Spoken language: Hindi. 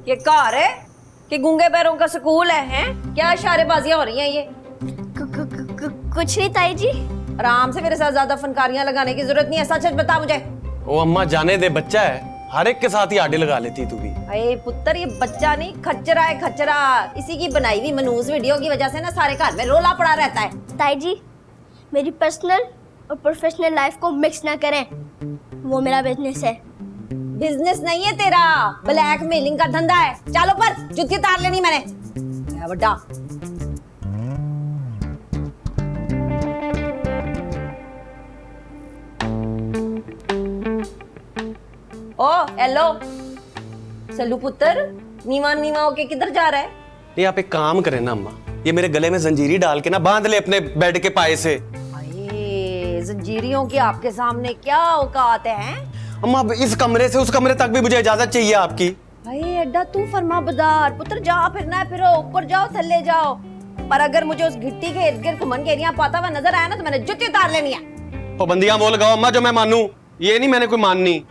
ये घर है कि गूंगे पैरों का स्कूल हैं? क्या इशारेबाजियां हो रही हैं ये? कुछ नहीं ताई जी। आराम से, मेरे साथ ज्यादा फनकारियां लगाने की जरूरत नहीं है। सच सच बता मुझे। ओ अम्मा जाने दे, बच्चा है, हर एक के साथ ही आड़े लगा लेती तू भी। अरे पुत्र, ये बच्चा नहीं, खच्चरा है खच्चरा। इसी की बनाई हुई मनूस वीडियो की वजह से ना सारे घर में रोला पड़ा रहता है। ताई जी, मेरी पर्सनल और प्रोफेशनल लाइफ को मिक्स ना करें, वो मेरा बिजनेस है। बिजनेस नहीं है तेरा, ब्लैकमेलिंग का धंधा है। चलो पर जुत्ती उतार लेनी मैंने। है बड्डा। ओ हेलो सल्लू पुत्र, नीवा नीवा होके किधर जा रहा है? ये आप एक काम करें ना अम्मा, ये मेरे गले में जंजीरी डाल के ना बांध ले अपने बेड के पाए से। अरे जंजीरियों की आपके सामने क्या औकात है? अम्मा अब इस कमरे से उस कमरे तक भी मुझे इजाजत चाहिए आपकी। भाई अड्डा तू फरमा बदार पुत्र, जा फिरना है फिरो, ऊपर जाओ थल्ले जाओ। पर अगर मुझे उस गिट्टी के इर्द गिर्द घुमन के एरिया पाता हुआ नजर आया ना तो मैंने जुत्ती उतार लेनी है। पाबंदियां वो लगाओ अम्मा जो मैं मानूं, ये नहीं मैंने कोई माननी।